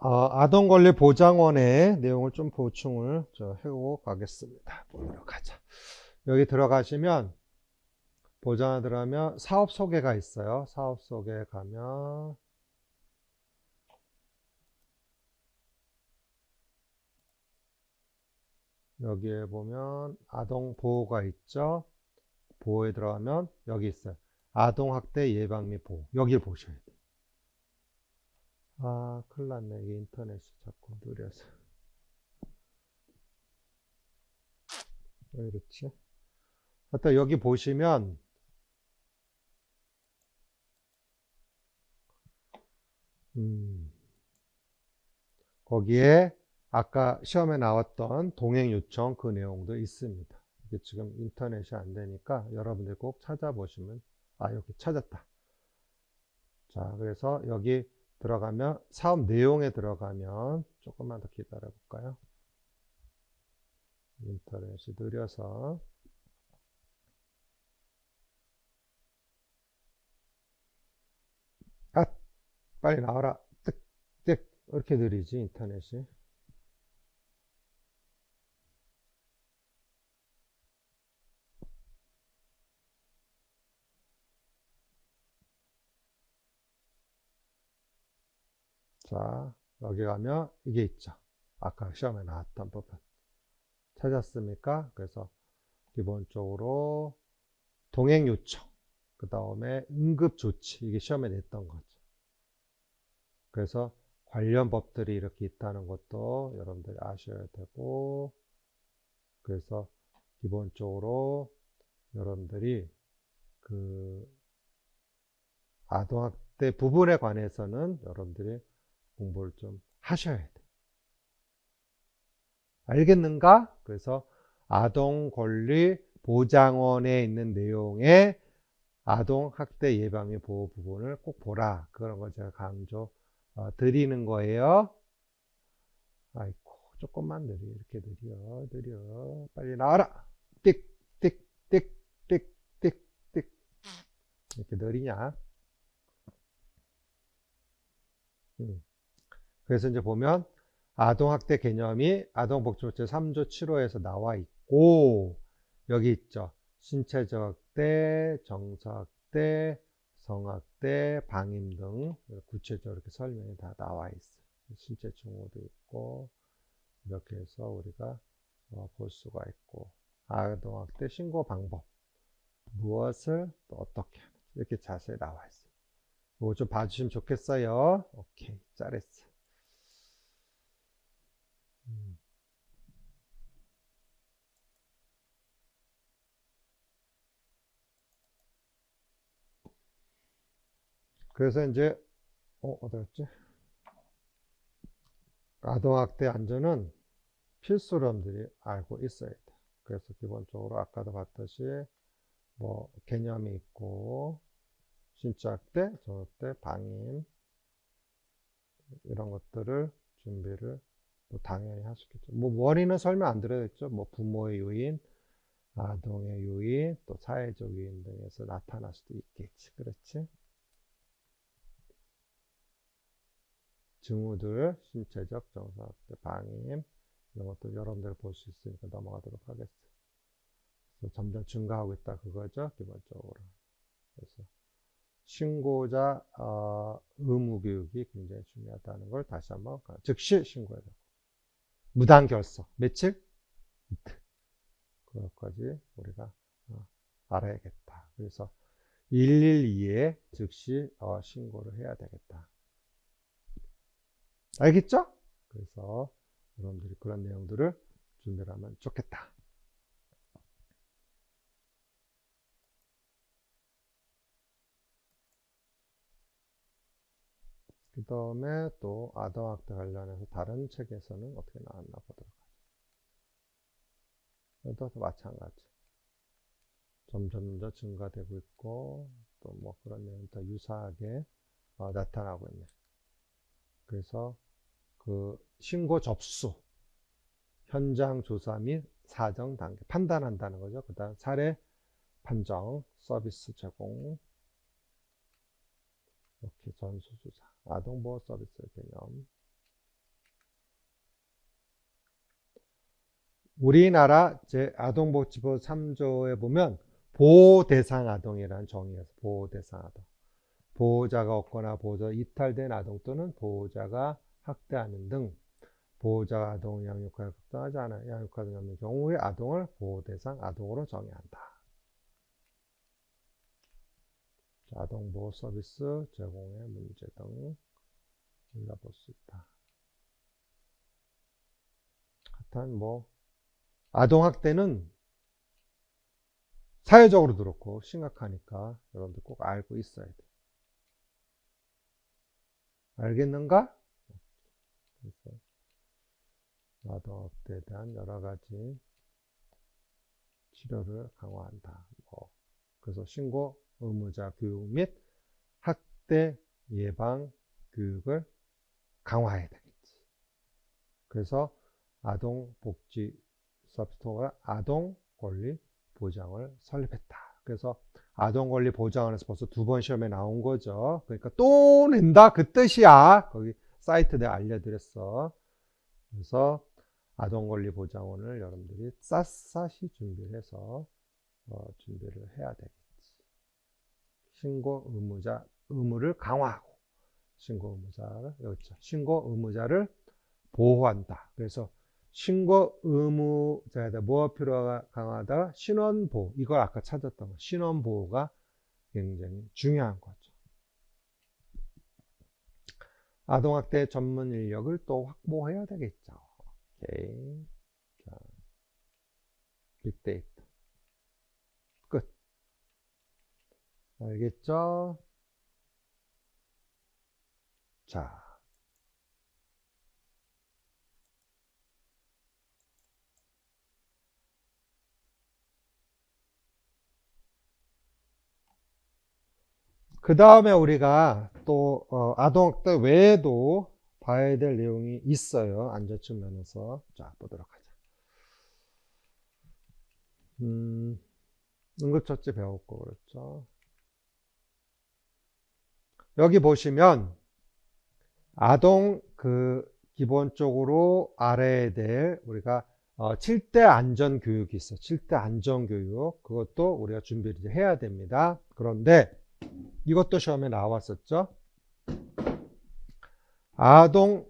아동권리보장원의 내용을 좀 보충을 해오고 가겠습니다. 보도록 하자. 여기 들어가시면 보장에 들어가면 사업 소개가 있어요. 사업 소개 가면 여기에 보면 아동 보호가 있죠. 보호에 들어가면 여기 있어요. 아동학대 예방 및 보호. 여기를 보셔야 돼요. 큰일 났네. 이게 인터넷이 자꾸 느려서. 왜 이렇지? 하여튼 여기 보시면 거기에 아까 시험에 나왔던 동행 요청 그 내용도 있습니다. 이게 지금 인터넷이 안 되니까 여러분들 꼭 찾아보시면 여기 찾았다. 자, 그래서 여기 들어가면 사업 내용에 들어가면 조금만 더 기다려 볼까요? 인터넷이 느려서 빨리 나와라. 뜩뜩 이렇게 느리지 인터넷이. 자, 여기 가면 이게 있죠. 아까 시험에 나왔던 부분. 찾았습니까? 그래서 기본적으로 동행 요청, 그 다음에 응급 조치, 이게 시험에 냈던 거죠. 그래서 관련 법들이 이렇게 있다는 것도 여러분들이 아셔야 되고, 그래서 기본적으로 여러분들이 그 아동학대 부분에 관해서는 여러분들이 공부를 좀 하셔야 돼요. 알겠는가? 그래서 아동권리보장원에 있는 내용의 아동학대 예방 및 보호 부분을 꼭 보라. 그런 걸 제가 강조 드리는 거예요. 아이고, 조금만 이렇게 느려. 빨리 나와라. 띡, 띡, 띡, 띡, 띡, 띡. 이렇게 느리냐? 그래서 이제 보면 아동학대 개념이 아동복지법 제3조 7호에서 나와 있고, 여기 있죠. 신체적 학대, 정서학대, 성학대, 방임 등 구체적으로 이렇게 설명이 다 나와 있어요. 신체 증후도 있고, 이렇게 해서 우리가 볼 수가 있고, 아동학대 신고 방법, 무엇을 또 어떻게 이렇게 자세히 나와 있어요. 이거 좀 봐주시면 좋겠어요. 오케이, 잘했어. 그래서 이제 어디였지? 아동학대 안전은 필수로 여러분들이 알고 있어야 돼. 그래서 기본적으로 아까도 봤듯이 뭐 개념이 있고 신체학대, 정학대, 방임 이런 것들을 준비를 또 당연히 하시겠죠. 뭐 원인은 설명 안 드려야겠죠. 뭐 부모의 요인, 아동의 요인, 또 사회적 요인 등에서 나타날 수도 있겠지. 그렇지? 증후들, 신체적, 정서학대, 방임 이런 것도 여러분들 볼 수 있으니까 넘어가도록 하겠습니다. 그래서 점점 증가하고 있다 그거죠, 기본적으로. 그래서 신고자 의무 교육이 굉장히 중요하다는 걸 다시 한번 즉시 신고해야 되고 무단 결석 며칠? 이틀. 그것까지 우리가 알아야겠다. 그래서 112에 즉시 신고를 해야 되겠다. 알겠죠? 그래서 여러분들이 그런 내용들을 준비를 하면 좋겠다. 그 다음에 또 아동학대 관련해서 다른 책에서는 어떻게 나왔나 보도록 하죠. 이것도 마찬가지. 점점 더 증가되고 있고 또 뭐 그런 내용이 더 유사하게 나타나고 있네. 그래서 그 신고 접수, 현장 조사 및 사정 단계 판단한다는 거죠. 그 다음 사례 판정, 서비스 제공, 이렇게 전수조사, 아동보호 서비스 개념. 우리나라 아동복지법 3조에 보면 보호대상 아동이라는 정의가 있어요. 보호대상 아동. 보호자가 없거나 보호자 이탈된 아동 또는 보호자가 학대하는 등 보호자가 아동을 양육하여 걱정하지 않아 양육하지 않는 경우에 아동을 보호대상 아동으로 정의한다. 아동보호 서비스 제공의 문제 등 읽어볼 수 있다. 하여튼 아동학대는 사회적으로도 그렇고 심각하니까 여러분들 꼭 알고 있어야 돼. 알겠는가? 그래서 아동학대에 대한 여러 가지 치료를 강화한다. 그래서 신고 의무자 교육 및 학대 예방 교육을 강화해야 되겠지. 그래서 아동복지 서비스가 아동권리 보장을 설립했다. 그래서 아동권리 보장원에서 벌써 2번 시험에 나온 거죠. 그러니까 또 낸다 그 뜻이야. 거기 사이트 내가 알려드렸어. 그래서 아동권리 보장원을 여러분들이 샅샅이 준비를 해서 준비를 해야 되겠지. 신고 의무를 강화하고 신고 의무자를 여기 있죠. 신고 의무자를 보호한다. 그래서 신고 의무자에다 뭐가 필요가 강하다? 신원보호. 이걸 아까 찾았던 거. 신원보호가 굉장히 중요한 거죠. 아동학대 전문 인력을 또 확보해야 되겠죠. 오케이. 자, 빅데이터. 끝. 알겠죠? 자. 그 다음에 우리가 또 아동학대 외에도 봐야 될 내용이 있어요. 안전층 면에서. 자, 보도록 하자. 응급처치 배울 거 그랬죠. 여기 보시면 아동 기본적으로 알아야 될 우리가 7대 안전교육이 있어요. 7대 안전교육. 그것도 우리가 준비를 해야 됩니다. 그런데 이것도 시험에 나왔었죠. 아동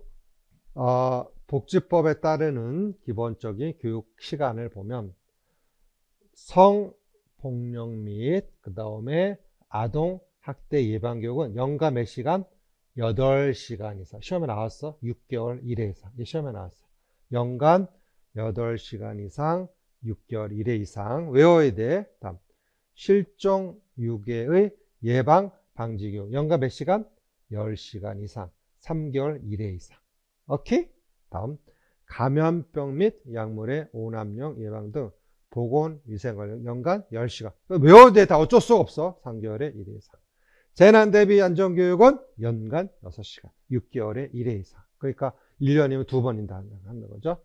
복지법에 따르는 기본적인 교육 시간을 보면 성폭력 및 그 다음에 아동 학대 예방 교육은 연간 몇 시간? 8시간 이상. 시험에 나왔어. 6개월 1회 이상. 이게 시험에 나왔어. 연간 8시간 이상, 6개월 1회 이상 외워야 돼. 다음 실종 유괴의 예방 방지 교육. 연간 몇 시간? 10시간 이상. 3개월 1회 이상. 오케이? 다음 감염병 및 약물의 오남용 예방 등 보건위생관련 연간 10시간. 외워야 돼. 다 어쩔 수가 없어. 3개월에 1회 이상. 재난대비 안전교육은 연간 6시간. 6개월에 1회 이상. 그러니까 1년이면 2번인다 하는 거죠.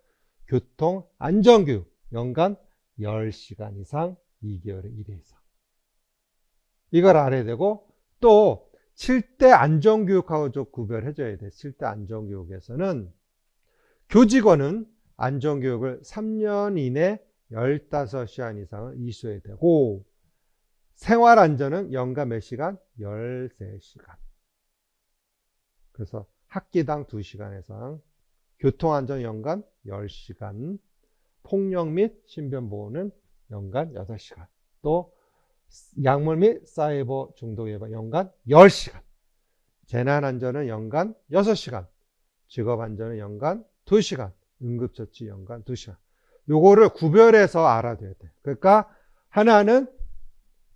교통안전교육 연간 10시간 이상. 2개월에 1회 이상. 이걸 알아야 되고 또 7대 안전교육하고 좀 구별해줘야 돼. 7대 안전교육에서는 교직원은 안전교육을 3년 이내 15시간 이상을 이수해야 되고 생활안전은 연간 몇 시간? 13시간. 그래서 학기당 2시간 이상, 교통안전 연간 10시간, 폭력 및 신변보호는 연간 8시간, 또 약물 및 사이버 중독 예방 연간 10시간, 재난안전은 연간 6시간, 직업안전은 연간 2시간, 응급처치 연간 2시간. 요거를 구별해서 알아둬야 돼. 그러니까 하나는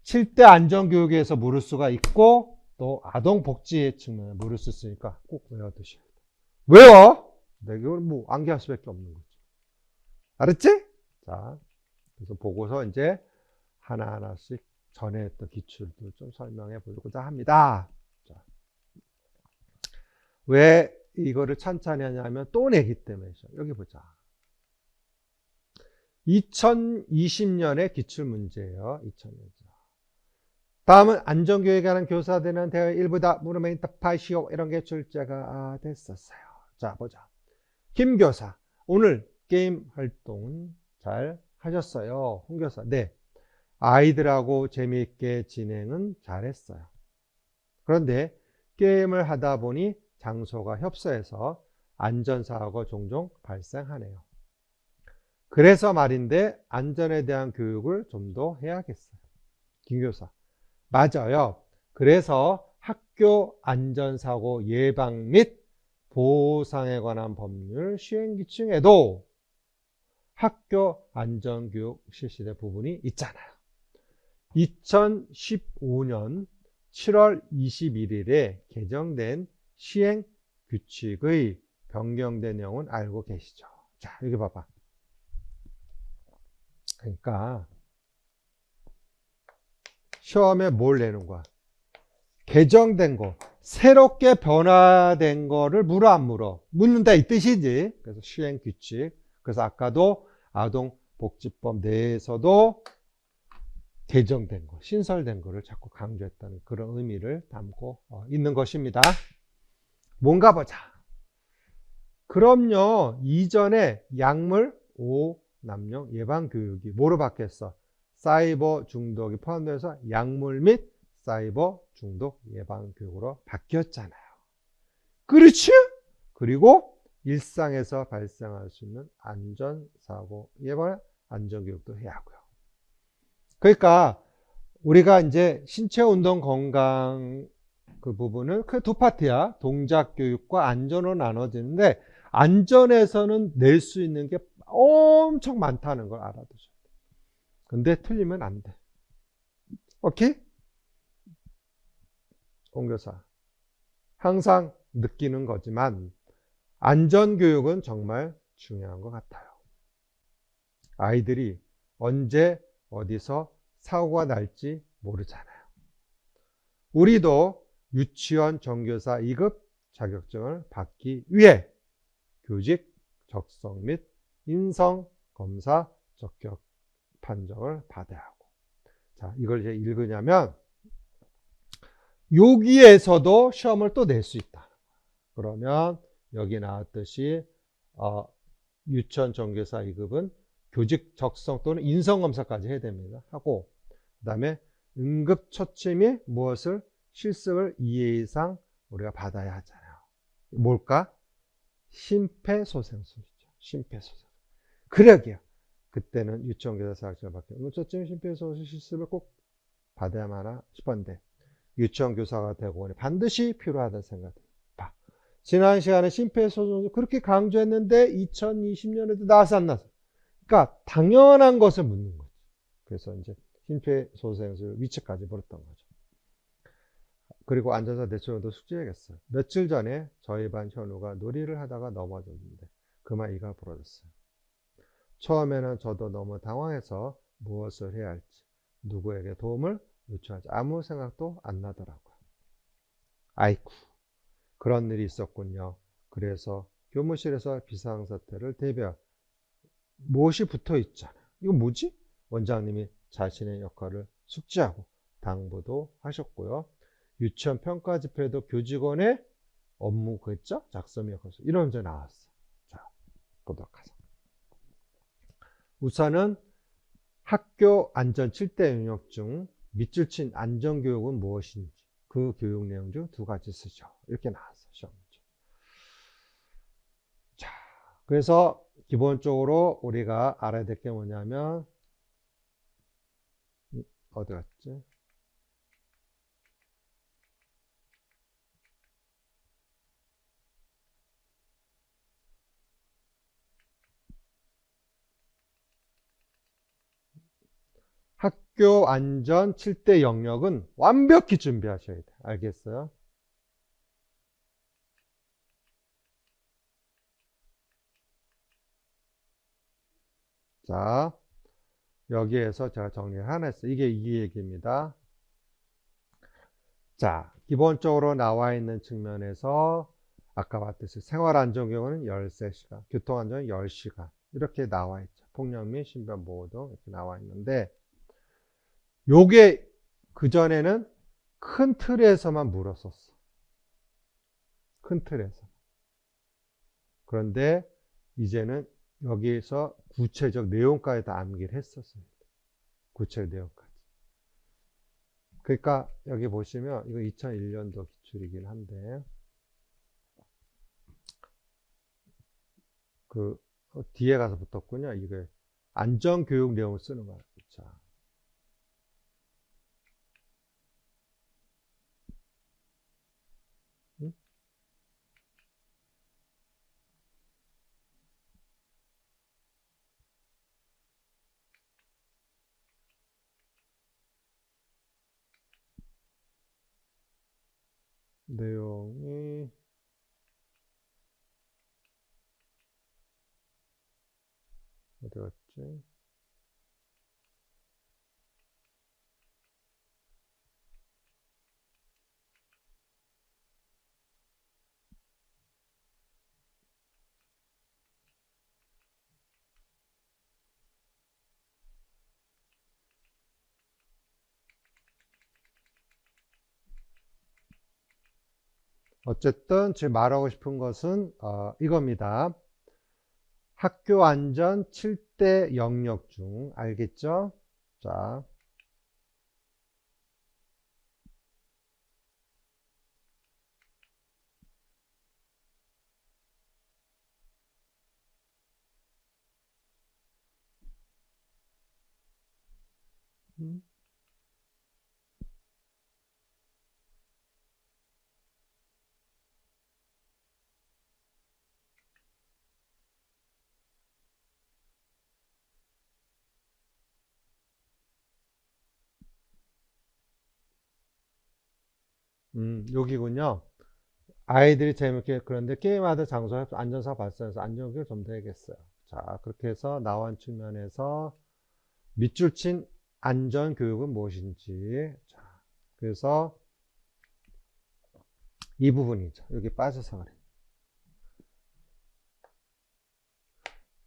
7대 안전교육에서 물을 수가 있고 또 아동복지의 측면에 물을 수 있으니까 꼭 외워두셔야 돼. 외워! 내가 이걸 암기할 수밖에 없는 거죠. 알았지? 자, 그래서 보고서 이제 하나하나씩 전에 했던 기출들 좀 설명해 보고자 합니다. 자, 왜 이거를 찬찬히 하냐면 또 내기 때문이죠. 여기 보자. 2020년의 기출문제예요. 2000년. 다음은 안전교육에 관한 교사들은 대회 일부다 물으면 답하시오. 이런 게 출제가 됐었어요. 자, 보자. 김 교사, 오늘 게임 활동은 잘 하셨어요. 홍 교사. 네. 아이들하고 재미있게 진행은 잘했어요. 그런데 게임을 하다 보니 장소가 협소해서 안전사고가 종종 발생하네요. 그래서 말인데 안전에 대한 교육을 좀 더 해야겠어요. 김 교사. 맞아요. 그래서 학교 안전사고 예방 및 보상에 관한 법률 시행규칙에도 학교 안전교육 실시된 부분이 있잖아요. 2015년 7월 21일에 개정된 시행규칙의 변경된 내용은 알고 계시죠? 자, 여기 봐봐. 그러니까 시험에 뭘 내는 거야? 개정된 거, 새롭게 변화된 거를 물어 안 물어? 묻는다 이 뜻이지. 그래서 시행규칙. 그래서 아까도 아동복지법 내에서도 개정된 거, 신설된 거를 자꾸 강조했다는 그런 의미를 담고 있는 것입니다. 뭔가 보자. 그럼요. 이전에 약물 5남용 예방교육이 뭐로 바뀌었어? 사이버 중독이 포함돼서 약물 및 사이버 중독 예방교육으로 바뀌었잖아요. 그렇지? 그리고 일상에서 발생할 수 있는 안전사고 예방 안전교육도 해야 하고요. 그러니까 우리가 이제 신체운동 건강 그 부분은 그 두 파트야. 동작교육과 안전으로 나눠지는데 안전에서는 낼 수 있는 게 엄청 많다는 걸 알아두셔야 돼. 근데 틀리면 안 돼. 오케이? 홍 교사. 항상 느끼는 거지만 안전교육은 정말 중요한 것 같아요. 아이들이 언제 어디서 사고가 날지 모르잖아요. 우리도 유치원 정교사 2급 자격증을 받기 위해 교직 적성 및 인성 검사 적격 판정을 받아야 하고. 자, 이걸 이제 읽으냐면 여기에서도 시험을 또 낼 수 있다. 그러면 여기 나왔듯이 유치원 정교사 2급은 교직 적성 또는 인성 검사까지 해야 됩니다. 하고 그다음에 응급처치 및 무엇을 실습을 2회 이상 우리가 받아야 하잖아요. 뭘까? 심폐소생술이죠. 심폐소생술. 그러게요. 그때는 유치원 교사 자격증을 받게 응급처치 및 심폐소생술 실습을 꼭 받아야만 하나 싶었는데 유치원 교사가 되고 보니 반드시 필요하다는 생각이 봐. 지난 시간에 심폐소생술 그렇게 강조했는데 2020년에도 나와서 안 나서. 그러니까 당연한 것을 묻는 거죠. 그래서 이제 심폐소생술 위치까지 벌였던 거죠. 그리고 안전사 대처도 숙지해야겠어요. 며칠 전에 저희 반 현우가 놀이를 하다가 넘어졌는데 그만 이가 부러졌어요. 처음에는 저도 너무 당황해서 무엇을 해야 할지, 누구에게 도움을 요청할지 아무 생각도 안 나더라고요. 아이쿠, 그런 일이 있었군요. 그래서 교무실에서 비상사태를 대비할 무엇이 붙어 있잖아요. 이거 뭐지? 원장님이 자신의 역할을 숙지하고 당부도 하셨고요. 유치원 평가 집회도 교직원의 업무 그랬죠? 작성 역할. 이런 문제 나왔어. 자, 보도록 하자. 우선은 학교 안전 7대 영역 중 밑줄 친 안전교육은 무엇인지 그 교육 내용 중 두 가지 쓰죠. 이렇게 나왔어. 시험 문제. 자, 그래서 기본적으로 우리가 알아야 될 게 뭐냐면 어디 갔지? 학교 안전 7대 영역은 완벽히 준비하셔야 돼. 알겠어요? 자, 여기에서 제가 정리를 하나 했어요. 이게 이 얘기입니다. 자, 기본적으로 나와 있는 측면에서 아까 봤듯이 생활안전교육은 13시간, 교통안전은 10시간 이렇게 나와 있죠. 폭력 및 신변보호 등 이렇게 나와 있는데 요게 그전에는 큰 틀에서만 물었었어. 큰 틀에서. 그런데 이제는 여기서 구체적 내용까지 다 암기를 했었습니다. 구체적 내용까지. 그러니까 여기 보시면 이거 2001년도 기출이긴 한데 그 뒤에 가서 붙었군요. 이게 안전교육 내용을 쓰는 거야. 자, 응? 내용이 어디 갔지? 어쨌든 지금 말하고 싶은 것은 이겁니다. 학교 안전 7대 영역 중 알겠죠? 자, 음, 여기군요. 아이들이 재밌게 그런데 게임하던 장소에 안전사고 발생해서 안전교육을 좀 더 해야겠어요. 자, 그렇게 해서 나온 측면에서 밑줄 친 안전교육은 무엇인지. 자, 그래서 이 부분이죠. 여기 빠져서 그래.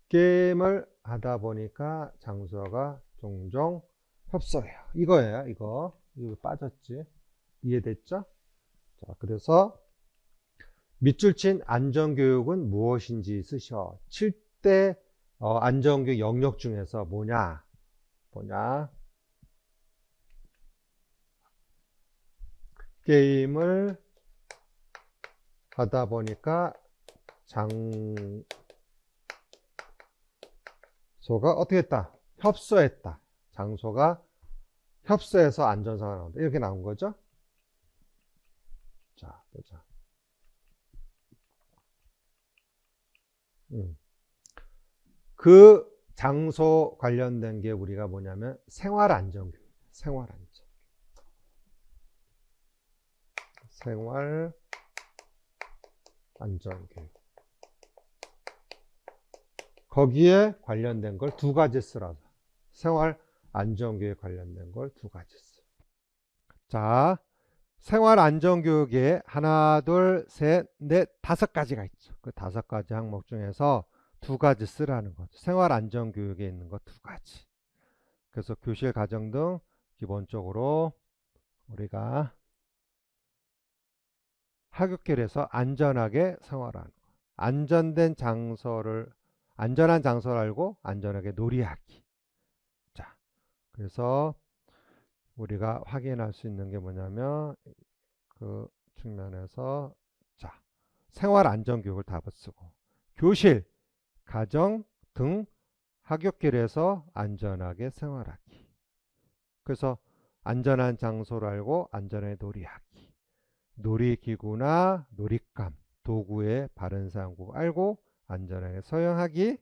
게임을 하다 보니까 장소가 종종 협소해요. 이거예요, 이거. 이거 빠졌지. 이해됐죠? 자, 그래서 밑줄 친 안전교육은 무엇인지 쓰셔. 7대 안전교육 영역 중에서 뭐냐? 게임을 하다 보니까 장소가 어떻게 했다? 협소했다. 장소가 협소해서 안전사고가 나온다. 이렇게 나온 거죠? 자, 보자. 그 장소 관련된 게 우리가 뭐냐면 생활안전교육. 생활안전교육. 거기에 관련된 걸 두 가지 쓰라고. 생활안전교육에 관련된 걸 두 가지 써. 자, 생활안전교육에 하나, 둘, 셋, 넷, 다섯 가지가 있죠. 그 다섯 가지 항목 중에서 두 가지 쓰라는 거죠. 생활안전교육에 있는 거 두 가지. 그래서 교실, 가정 등 기본적으로 우리가 하굣길에서 안전하게 생활하는 거. 안전한 장소를 알고 안전하게 놀이하기. 자, 그래서 우리가 확인할 수 있는 게 뭐냐면 그 측면에서 자, 생활안전교육을 답을 쓰고 교실, 가정 등 하굣길에서 안전하게 생활하기. 그래서 안전한 장소를 알고 안전하게 놀이하기. 놀이기구나 놀잇감, 도구의 바른 사용법 알고 안전하게 사용하기.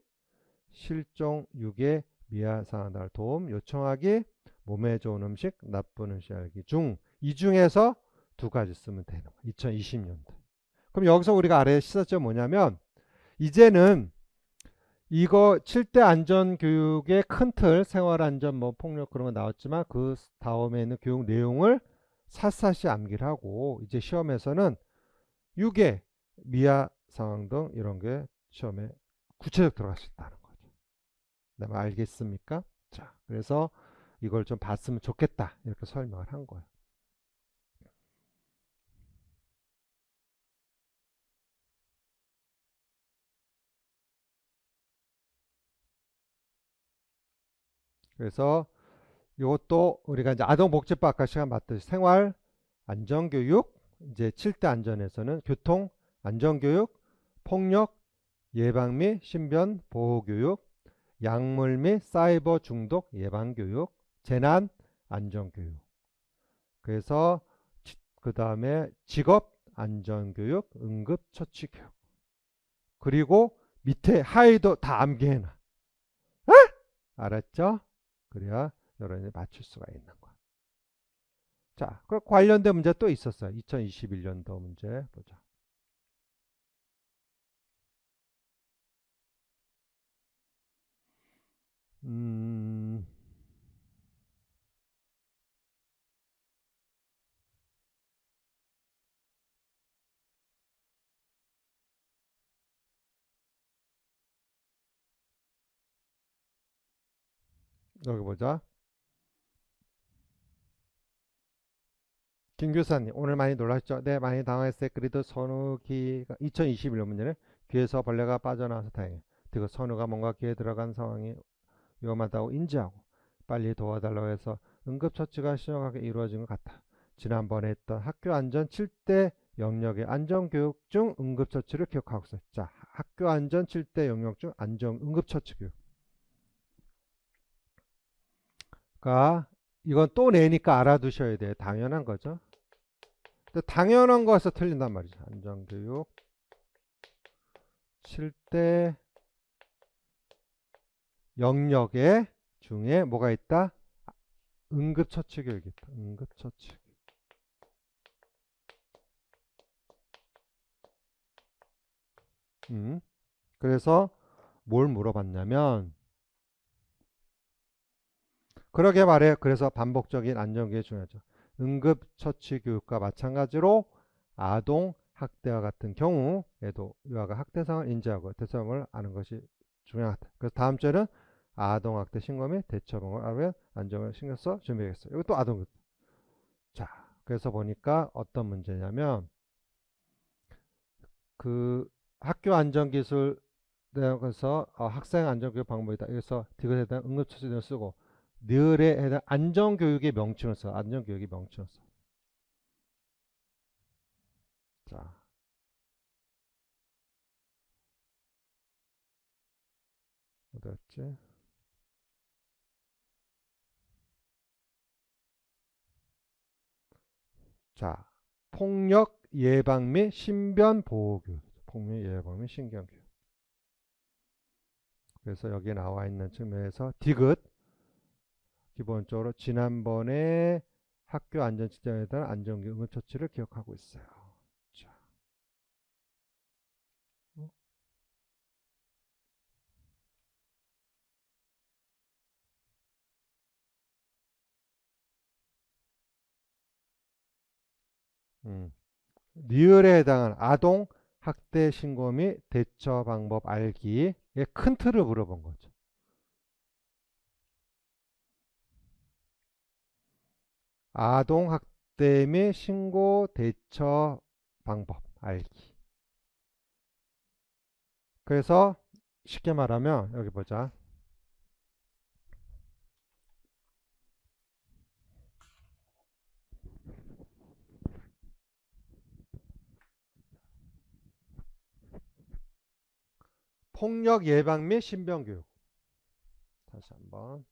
실종, 유괴, 미아 상황을 도움 요청하기. 몸에 좋은 음식, 나쁜 음식 알기 중 이 중에서 두 가지 쓰면 되는 거예요. 2020년도. 그럼 여기서 우리가 아래에 시사점 뭐냐면 이제는 이거 7대 안전교육의 큰 틀, 생활안전, 뭐 폭력 그런 거 나왔지만 그 다음에 있는 교육 내용을 샅샅이 암기를 하고 이제 시험에서는 유괴, 미아 상황 등 이런 게 시험에 구체적 들어갈 수 있다는 거죠. 네, 알겠습니까? 자, 그래서 이걸 좀 봤으면 좋겠다 이렇게 설명을 한 거예요. 그래서 이것도 우리가 이제 아동복지법 아까 시간 봤듯이 생활 안전교육, 이제 7대 안전에서는 교통 안전교육, 폭력 예방 및 신변 보호교육, 약물 및 사이버 중독 예방교육, 재난 안전교육. 그래서 그 다음에 직업 안전교육, 응급처치교육. 그리고 밑에 하위도 다 암기해놔. 알았죠? 그래야 여러분이 맞출 수가 있는 거야. 자, 그럼 관련된 문제 또 있었어요. 2021년도 문제 보자. 음, 여기 보자. 김 교사님, 오늘 많이 놀랐죠? 네, 많이 당황했어요. 그래도 선우기가 2021년 문제는 귀에서 벌레가 빠져나와서 다행이에요. 그리고 선우가 뭔가 귀에 들어간 상황이 위험하다고 인지하고 빨리 도와달라고 해서 응급처치가 신속하게 이루어진 것 같아. 지난번에 했던 학교 안전 7대 영역의 안전교육 중 응급처치를 기억하고 있어요. 자, 학교 안전 7대 영역 중 응급처치 교육. 그러니까 이건 또 내니까 알아두셔야 돼요. 당연한 거죠. 근데 당연한 거에서 틀린단 말이죠. 안전교육 7대 영역의 중에 뭐가 있다? 응급처치 교육이 있다. 응급처치. 그래서 뭘 물어봤냐면 그러게 말해요. 그래서 반복적인 안전교육이 중요하죠. 응급처치 교육과 마찬가지로 아동 학대와 같은 경우에도 이와 같은 학대상을 인지하고 대처를 아는 것이 중요하다. 그래서 다음 주에는 아동 학대 신고 및 대처 방법을 알아보면 안전을 신경 써 준비하겠어요. 이것도 아동. 자, 그래서 보니까 어떤 문제냐면 그 학교 안전기술 대학에서 학생 안전교육 방법이다. 그래서 디귿에 대한 응급처치 등을 쓰고 늘에 해당 안전교육의 명칭을 써. 안전교육의 명칭을 써. 자, 어디였지? 자, 폭력 예방 및 신변 보호 교육. 폭력 예방 및 신변 교육. 그래서 여기 나와 있는 측면에서 디귿 기본적으로 지난번에 학교 안전 지정에 대한 안전교육 응급처치를 기억하고 있어요. 자, 리을에 해당하는 아동 학대 신고 및 대처 방법 알기의 큰 틀을 물어본 거죠. 아동 학대 및 신고 대처 방법 알기. 그래서 쉽게 말하면 여기 보자. 폭력 예방 및 신변 교육. 다시 한번.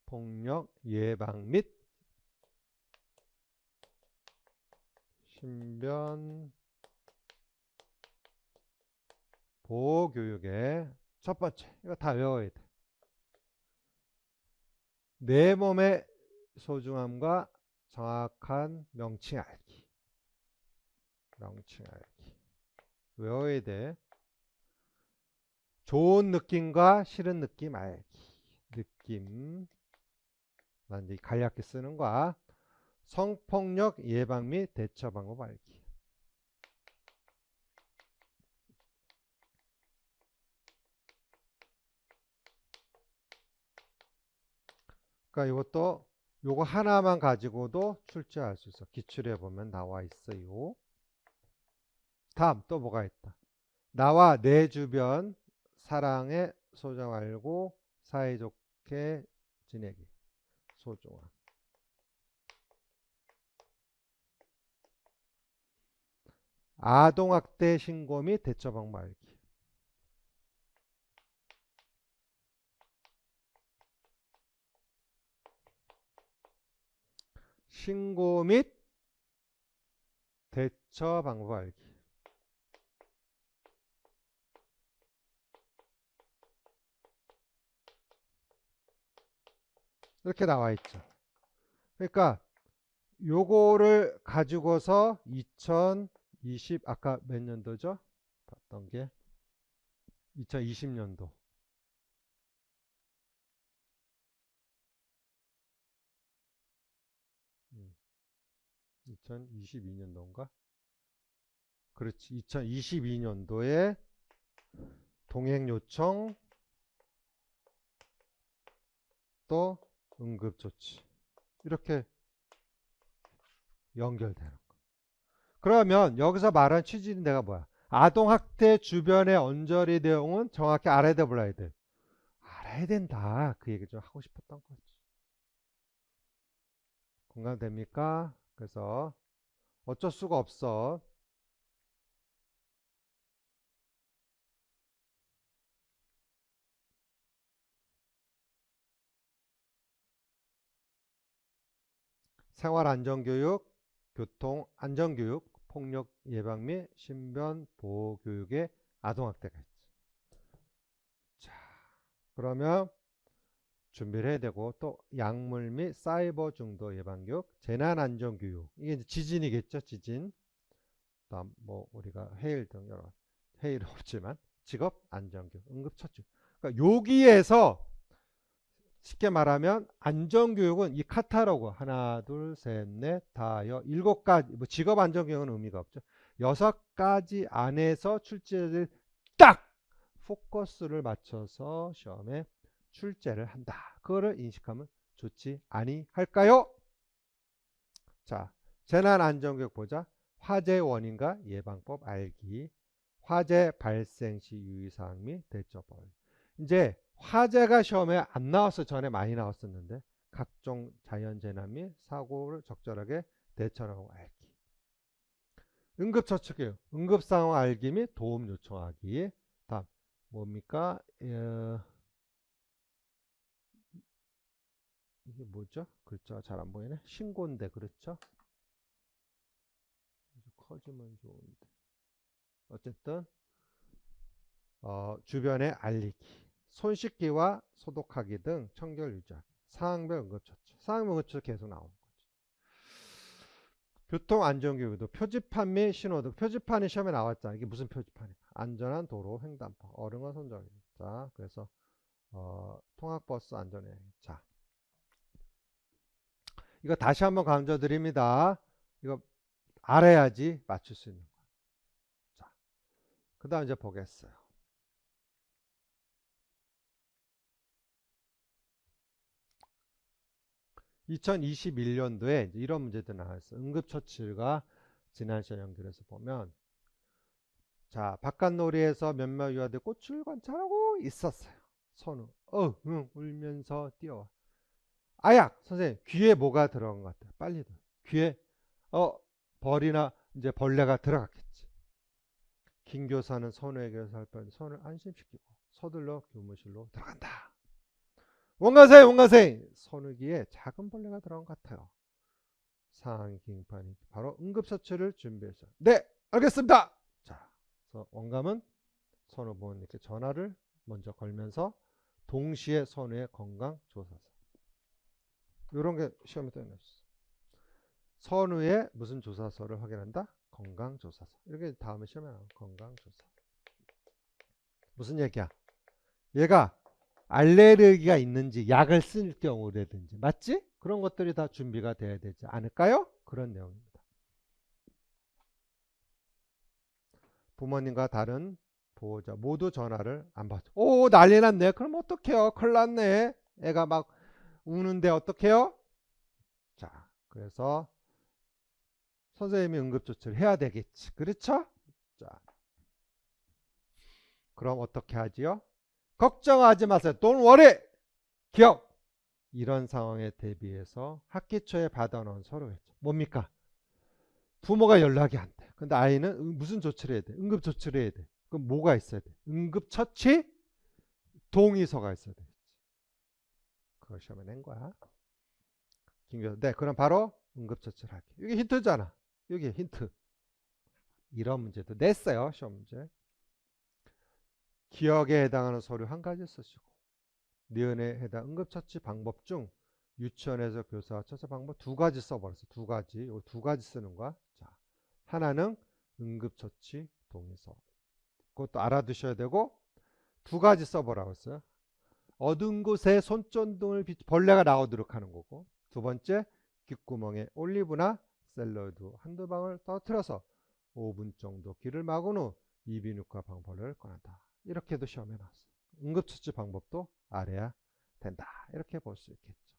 폭력 예방 및 신변 보호 교육의 첫 번째. 이거 다 외워야 돼. 내 몸의 소중함과 정확한 명칭 알기. 명칭 알기. 외워야 돼. 좋은 느낌과 싫은 느낌 알기. 느낌. 난 이제 간략히 쓰는 거야. 성폭력 예방 및 대처 방법 알기. 그러니까 이것도 요거 하나만 가지고도 출제할 수 있어. 기출에 보면 나와 있어요. 다음 또 뭐가 있다. 나와 내 주변 사랑에 소정 알고 사이좋게 지내기. 소중함. 아동학대 신고 및 대처 방법 알기. 신고 및 대처 방법 알기. 이렇게 나와 있죠. 그러니까 요거를 가지고서 2020 아까 몇 년도죠? 봤던 게 2020년도. 2022년도인가? 그렇지. 2022년도에 동행 요청 또 응급조치 이렇게 연결되는 거. 그러면 여기서 말한 취지는 내가 뭐야? 아동학대 주변의 언저리 내용은 정확히 알아야 돼, 몰라야 돼? 알아야 된다. 그 얘기 좀 하고 싶었던 거지. 공감됩니까? 그래서 어쩔 수가 없어. 생활안전교육, 교통안전교육, 폭력 예방 및 신변 보호 교육에 아동학대가 있지. 자, 그러면 준비를 해야 되고 또 약물 및 사이버 중독 예방 교육, 재난 안전 교육. 이게 이제 지진이겠죠, 지진. 다음 뭐 우리가 해일 등 여러 해일은 없지만 직업 안전 교육, 응급 처치. 그러니까 여기에서 쉽게 말하면 안전교육은 이 카탈로그 하나 둘셋넷다여 7가지 뭐 직업 안전교육은 의미가 없죠. 6가지 안에서 출제를 딱 포커스를 맞춰서 시험에 출제를 한다. 그거를 인식하면 좋지 아니할까요? 자, 재난안전교육 보자. 화재 원인과 예방법 알기, 화재 발생 시 유의사항 및 대처법. 이제 화재가 시험에 안 나왔어. 전에 많이 나왔었는데 각종 자연재난 및 사고를 적절하게 대처하고 알기. 응급처치교육, 응급상황 알기 및 도움 요청하기. 다음 뭡니까? 이게 뭐죠? 글자가 잘 안 보이네. 신고인데 그렇죠? 커지면 좋은데. 어쨌든 주변에 알리기, 손 씻기와 소독하기 등 청결 유지하기, 상황별 응급처치. 상황별 응급처치 계속 나오는 거지. 교통안전교육도 표지판 및 신호등. 표지판이 시험에 나왔잖아. 이게 무슨 표지판이야? 안전한 도로 횡단법, 어른과 손잡이. 자, 그래서 통학버스 안전에. 자, 이거 다시 한번 강조드립니다. 이거 알아야지 맞출 수 있는 거야. 자, 그 다음 이제 보겠어요. 2021년도에 이런 문제도 나왔어요. 응급처치가 지난 시간 연결해서 보면, 자, 바깥놀이에서 몇몇 유아들이 꽃을 관찰하고 있었어요. 선우, 응, 울면서 뛰어와. 아야, 선생님, 귀에 뭐가 들어간 것 같아요? 빨리 들. 귀에, 벌이나 이제 벌레가 들어갔겠지. 김 교사는 선우에게 살펴 선우를 안심시키고 서둘러 교무실로 들어간다. 원가생, 선우기에 작은 벌레가 들어간 것 같아요. 상황이 긴급하니 바로 응급처치를 준비해서. 네, 알겠습니다. 자, 그래서 원감은 선우 부모님께 전화를 먼저 걸면서 동시에 선우의 건강 조사서. 이런 게 시험에 떠있었어. 선우의 무슨 조사서를 확인한다? 건강 조사서. 이렇게 다음에 시험에 나온 건강 조사. 무슨 얘기야? 얘가 알레르기가 있는지 약을 쓸 경우라든지 맞지? 그런 것들이 다 준비가 돼야 되지 않을까요? 그런 내용입니다. 부모님과 다른 보호자 모두 전화를 안 받죠. 오, 난리 났네. 그럼 어떡해요? 큰일 났네. 애가 막 우는데 어떡해요? 그래서 선생님이 응급조치를 해야 되겠지. 그렇죠? 자, 그럼 어떻게 하지요? 걱정하지 마세요. Don't worry. 기억. 이런 상황에 대비해서 학기 초에 받아놓은 서류겠죠. 뭡니까? 부모가 연락이 안 돼. 근데 아이는 무슨 조치를 해야 돼? 응급조치를 해야 돼. 그럼 뭐가 있어야 돼? 응급처치 동의서가 있어야 되겠지. 그걸 시험에 낸 거야. 김교수. 네, 그럼 바로 응급처치를 할게. 이게 힌트잖아. 여기 힌트. 이런 문제도 냈어요. 시험 문제. 기억에 해당하는 서류 한 가지 쓰시고 니은에 해당 응급처치 방법 중 유치원에서 교사와 처치 방법 두 가지 써버렸어. 두 가지. 요 두 가지 쓰는 거야. 자, 하나는 응급처치 동의서. 그것도 알아두셔야 되고 두 가지 써보라고 했어요. 어두운 곳에 손전등을 벌레가 나오도록 하는 거고 두 번째 귓구멍에 올리브나 샐러드 한두 방울 떨어뜨려서 5분 정도 귀를 막은 후 이비인후과 방벌레를 꺼낸다. 이렇게도 시험에 나왔어. 응급처치 방법도 알아야 된다. 이렇게 볼 수 있겠죠.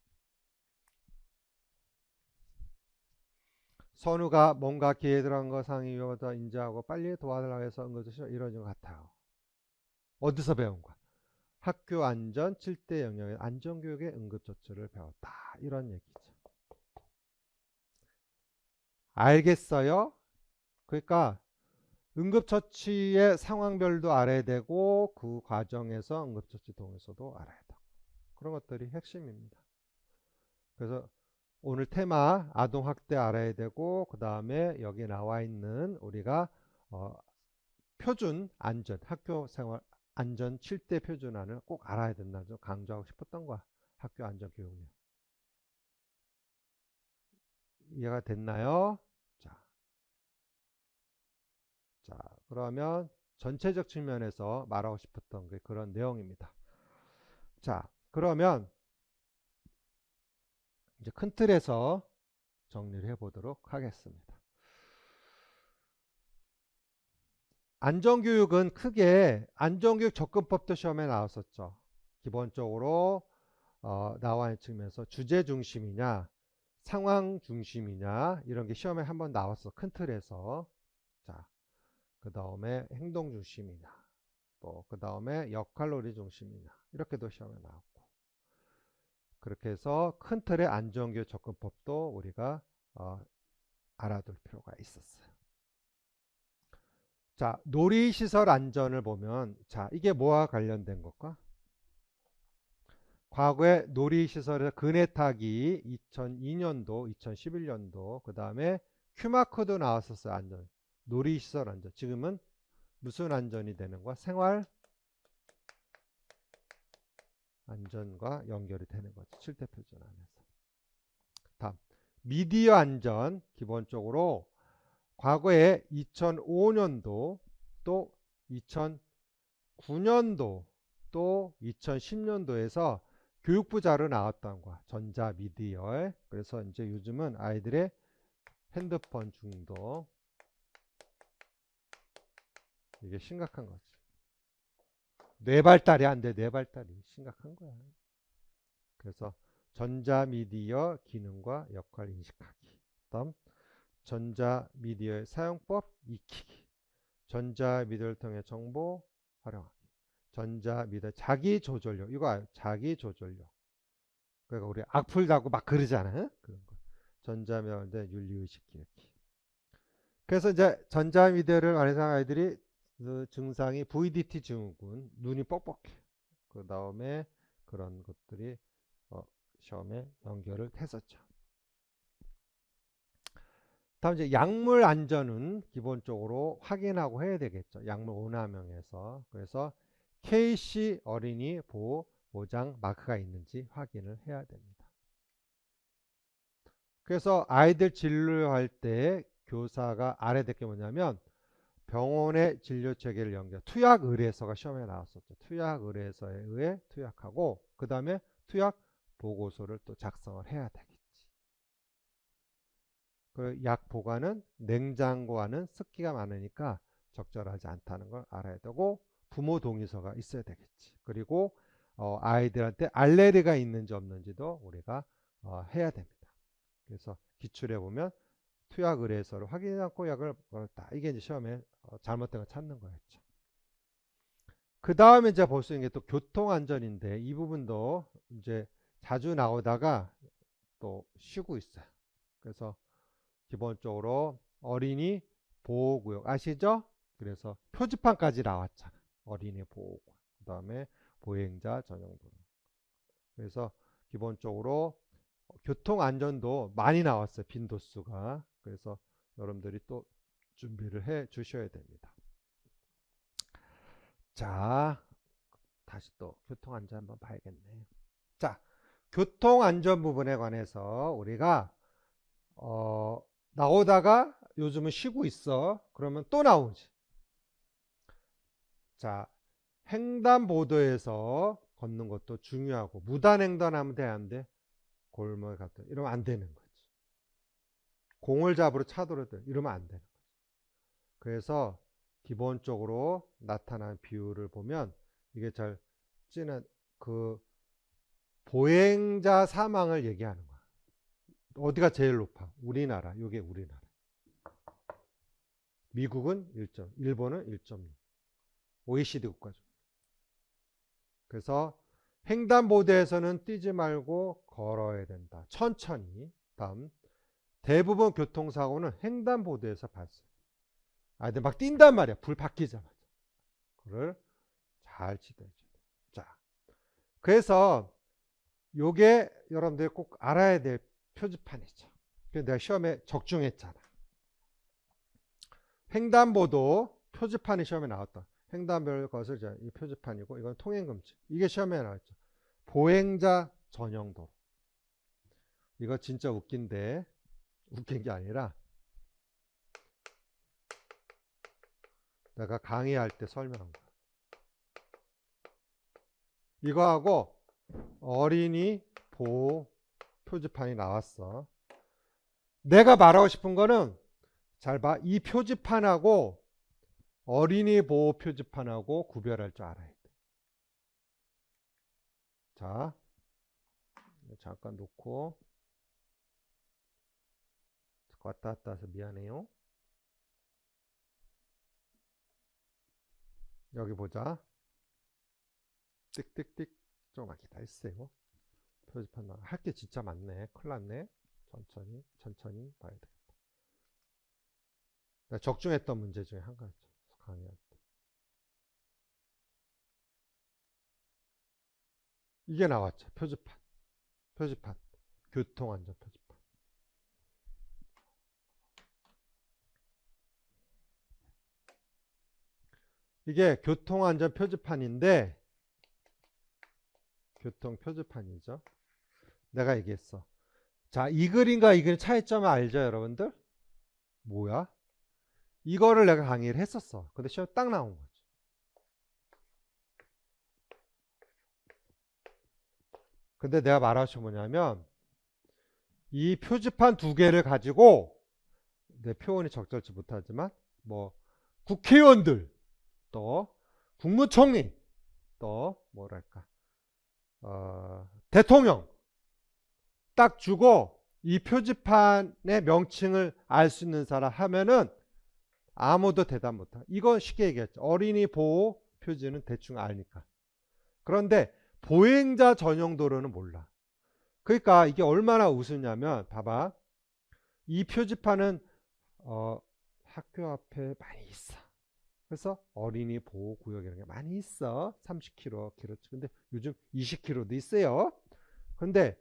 선우가 뭔가 기회 들어간 거 상위 위험하다 인지하고 빨리 도와달라고 해서 응급처치 이루어진 것 같아요. 어디서 배운 거야? 학교 안전 7대 영역의 안전교육의 응급처치를 배웠다. 이런 얘기죠. 알겠어요? 그러니까 응급처치의 상황별도 알아야 되고 그 과정에서 응급처치 동의서도 알아야 되고 그런 것들이 핵심입니다. 그래서 오늘 테마 아동학대 알아야 되고 그 다음에 여기 나와 있는 우리가 표준 안전 학교생활 안전 7대 표준안을 꼭 알아야 된다. 좀 강조하고 싶었던 거야. 학교 안전 교육요. 이해가 됐나요? 자, 그러면 전체적 측면에서 말하고 싶었던 게 그런 내용입니다. 자, 그러면 이제 큰 틀에서 정리를 해보도록 하겠습니다. 안전교육은 크게 안전교육 접근법도 시험에 나왔었죠. 기본적으로 나와 있는 측면에서 주제 중심이냐 상황 중심이냐 이런 게 시험에 한번 나왔어. 큰 틀에서. 자, 그 다음에 행동 중심이냐 또 그 다음에 역할놀이 중심이냐 이렇게도 시험에 나왔고 그렇게 해서 큰 틀의 안전교육 접근법도 우리가 알아둘 필요가 있었어요. 자, 놀이시설 안전을 보면 자, 이게 뭐와 관련된 것과? 과거에 놀이시설에서 그네 타기 2002년도, 2011년도 그 다음에 큐마크도 나왔었어요. 안전. 놀이시설 안전. 지금은 무슨 안전이 되는 거야? 생활 안전과 연결이 되는 거죠. 7대 표준 안에서. 다음. 미디어 안전. 기본적으로 과거에 2005년도 또 2009년도 또 2010년도에서 교육부 자료 나왔던 거야. 전자 미디어에. 그래서 이제 요즘은 아이들의 핸드폰 중독 이게 심각한 거지. 뇌발달이 안 돼. 뇌발달이 심각한 거야. 그래서 전자미디어 기능과 역할 인식하기. 다음 전자미디어의 사용법 익히기. 전자미디어를 통해 정보 활용하기. 전자미디어 자기조절력. 이거 자기조절력. 그러니까 우리 악플 달고 막 그러잖아요. 그런 거. 전자미디어 윤리의식 기억기. 그래서 이제 전자미디어를 많은 아이들이 그 증상이 VDT 증후군, 눈이 뻑뻑해. 그 다음에 그런 것들이 시험에 연결을 했었죠. 다음 이제 약물 안전은 기본적으로 확인하고 해야 되겠죠. 약물 오남용에서. 그래서 KC 어린이 보호 보장 마크가 있는지 확인을 해야 됩니다. 그래서 아이들 진료할 때 교사가 알아야 될 게 뭐냐면 병원의 진료 체계를 연결. 투약 의뢰서가 시험에 나왔었죠. 투약 의뢰서에 의해 투약하고 그 다음에 투약 보고서를 또 작성을 해야 되겠지. 그 약 보관은 냉장고와는 습기가 많으니까 적절하지 않다는 걸 알아야 되고 부모 동의서가 있어야 되겠지. 그리고 아이들한테 알레르기가 있는지 없는지도 우리가 해야 됩니다. 그래서 기출해 보면 투약 의뢰서를 확인 않고 약을 걸었다. 이게 이제 시험에 잘못된 거 찾는 거였죠. 그 다음에 이제 볼 수 있는 게 또 교통안전인데 이 부분도 이제 자주 나오다가 또 쉬고 있어요. 그래서 기본적으로 어린이 보호구역 아시죠? 그래서 표지판까지 나왔잖아. 어린이 보호구역. 그 다음에 보행자 전용도로. 그래서 기본적으로 교통안전도 많이 나왔어요. 빈도수가. 그래서 여러분들이 또 준비를 해 주셔야 됩니다. 자, 다시 또 교통안전 한번 봐야겠네요. 자, 교통안전 부분에 관해서 우리가 나오다가 요즘은 쉬고 있어. 그러면 또 나오지. 자, 횡단보도에서 걷는 것도 중요하고 무단횡단하면 돼, 안 돼? 골목 같은 이러면 안 되는 거지. 공을 잡으러 차도로들 이러면 안 되는 거지. 그래서 기본적으로 나타난 비율을 보면 이게 잘 찌는 그 보행자 사망을 얘기하는 거야. 어디가 제일 높아? 우리나라. 이게 우리나라. 미국은 1점, 일본은 1.6. OECD 국가 중. 그래서 횡단보도에서는 뛰지 말고 걸어야 된다. 천천히. 다음. 대부분 교통사고는 횡단보도에서 발생. 근데 막 뛴단 말이야. 불 바뀌자마자. 그걸 잘 지도해줘야 돼. 자. 그래서 요게 여러분들이 꼭 알아야 될 표지판이죠. 그래서 내가 시험에 적중했잖아. 횡단보도 표지판이 시험에 나왔다. 횡단별 것을 이 표지판이고 이건 통행금지. 이게 시험에 나왔죠. 보행자 전용도로. 이거 진짜 웃긴데 웃긴 게 아니라 내가 강의할 때 설명한 거야. 이거하고 어린이 보호 표지판이 나왔어. 내가 말하고 싶은 거는 잘 봐. 이 표지판하고 어린이 보호 표지판하고 구별할 줄 알아야 돼. 자, 잠깐 놓고 왔다 갔다 해서 미안해요. 여기 보자. 띡띡띡 조금만 기다리세요. 표지판 할 게 진짜 많네. 큰일 났네. 천천히 봐야 되겠다. 내가 적중했던 문제 중에 한 가지 강의할 때. 이게 나왔죠. 표지판. 교통안전 표지판. 이게 교통안전 표지판인데 교통 표지판이죠. 내가 얘기했어. 자, 이 그림과 이 그림 차이점을 알죠, 여러분들? 뭐야? 이거를 내가 강의를 했었어. 근데 시험 딱 나온 거지. 근데 내가 말하신 뭐냐면 이 표지판 두 개를 가지고 내 표현이 적절치 못하지만 뭐 국회의원들 또 국무총리 또 뭐랄까 대통령 딱 주고 이 표지판의 명칭을 알 수 있는 사람 하면은 아무도 대답 못하. 이건 쉽게 얘기했죠. 어린이 보호 표지는 대충 아니까. 그런데 보행자 전용 도로는 몰라. 그러니까 이게 얼마나 우스냐면 봐봐. 이 표지판은 학교 앞에 많이 있어. 그래서 어린이 보호 구역이라는 게 많이 있어. 30km, 근데 요즘 20km도 있어요. 근데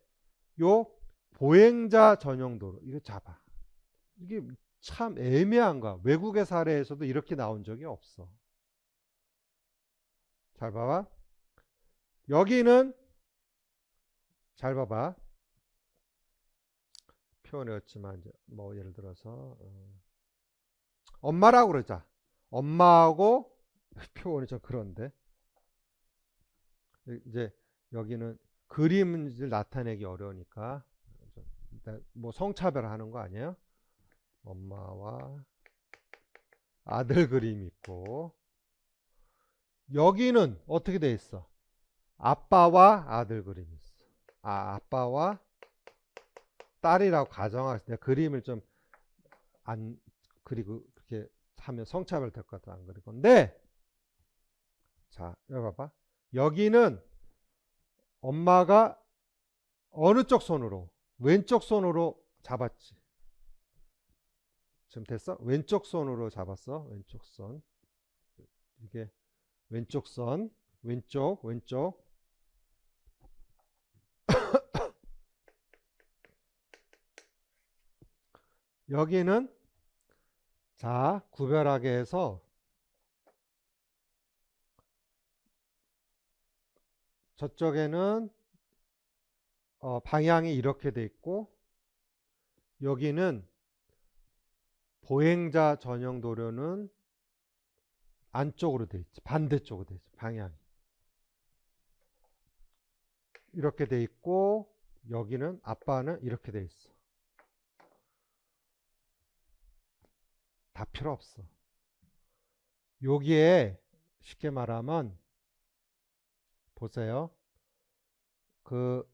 요 보행자 전용 도로 이거 잡아. 이게 참 애매한 거야. 외국의 사례에서도 이렇게 나온 적이 없어. 잘 봐봐. 여기는 잘 봐봐. 표현이었지만 이제 뭐 예를 들어서 엄마라고 그러자. 엄마하고 표현이 좀 그런데 이제 여기는 그림을 나타내기 어려우니까 뭐 성차별하는 거 아니에요? 엄마와 아들 그림 있고 여기는 어떻게 돼 있어? 아빠와 아들 그림 있어. 아빠와 딸이라고 가정할 때 그림을 좀 안 그리고 그렇게 하면 성차별 될 것 같아 안 그릴 건데 자 여기 봐봐 여기는 엄마가 어느 쪽 손으로 왼쪽 손으로 잡았지 지금 됐어? 왼쪽 손으로 잡았어 왼쪽 손 이게 왼쪽 선 왼쪽 여기는 자 구별하게 해서 저쪽에는 방향이 이렇게 돼 있고 여기는 보행자 전용 도로는 안쪽으로 돼 있지 반대쪽으로 돼 있지 방향이 이렇게 돼 있고 여기는 아빠는 이렇게 돼 있어 다 필요 없어 여기에 쉽게 말하면 보세요 그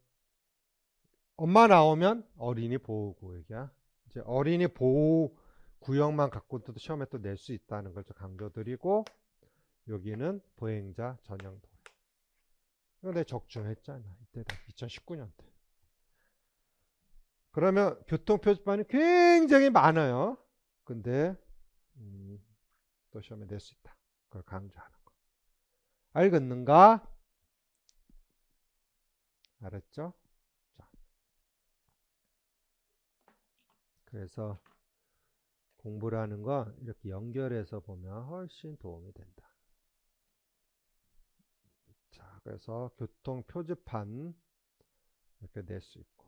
엄마 나오면 어린이 보호구역이야 이제 어린이 보호 구역만 갖고도 시험에 또 낼 수 있다는 걸 좀 강조드리고 여기는 보행자 전용 도로 이거 내가 적중했잖아 이때다 2019년대 그러면 교통표지판이 굉장히 많아요 근데 또 시험에 낼 수 있다 그걸 강조하는 거 알겠는가? 알았죠? 자, 그래서 공부라는 건 이렇게 연결해서 보면 훨씬 도움이 된다. 자, 그래서 교통 표지판 이렇게 낼 수 있고.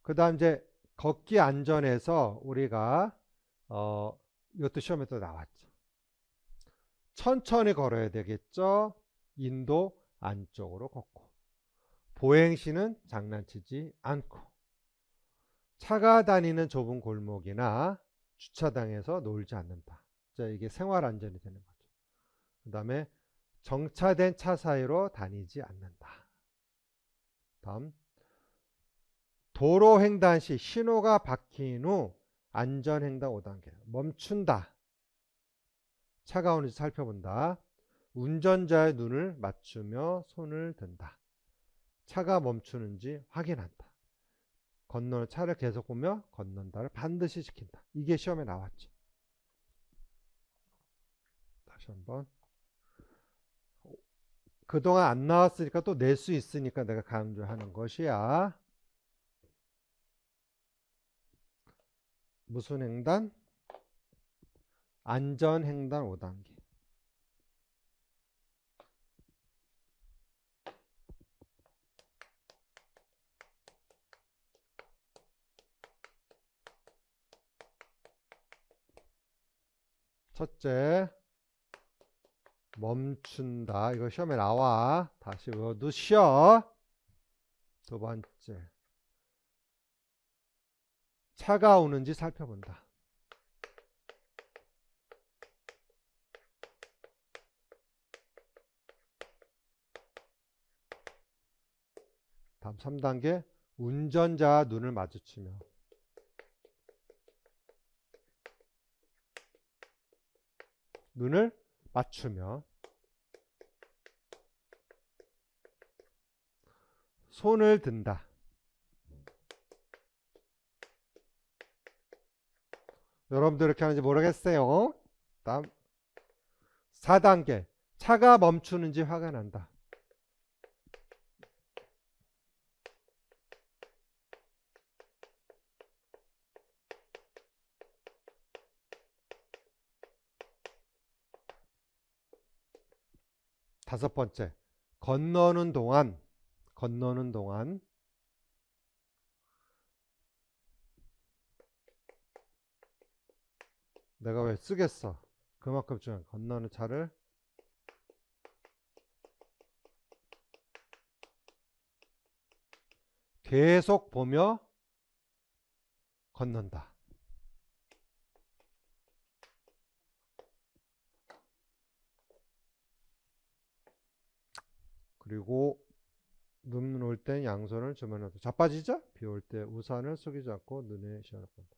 그 다음 이제 걷기 안전에서 우리가 이것도 시험에 또 나왔죠. 천천히 걸어야 되겠죠. 인도 안쪽으로 걷고. 보행시는 장난치지 않고. 차가 다니는 좁은 골목이나 주차장에서 놀지 않는다. 자, 이게 생활 안전이 되는 거죠. 그 다음에 정차된 차 사이로 다니지 않는다. 다음 도로 횡단 시 신호가 바뀐 후 안전횡단 5단계 멈춘다. 차가 오는지 살펴본다. 운전자의 눈을 맞추며 손을 든다. 차가 멈추는지 확인한다. 건너는 차를 계속 보며 건넌다를 반드시 지킨다. 이게 시험에 나왔죠. 다시 한번. 그동안 안 나왔으니까 또 낼 수 있으니까 내가 강조하는 것이야. 무슨 횡단? 안전횡단 5단계. 첫째, 멈춘다. 이거 시험에 나와. 다시 외워두셔. 두 번째, 차가 오는지 살펴본다. 다음 3단계, 운전자와 눈을 마주치며. 눈을 맞추며. 손을 든다. 여러분들 이렇게 하는지 모르겠어요. 다음 4단계, 차가 멈추는지 확인한다. 다섯 번째, 건너는 동안 내가 왜 쓰겠어? 그만큼 중요한 건너는 차를 계속 보며 건넌다. 그리고 눈 올 땐 양손을 주머니에 자빠지죠? 비 올 때 우산을 속이지 않고 눈에 시원을 본다.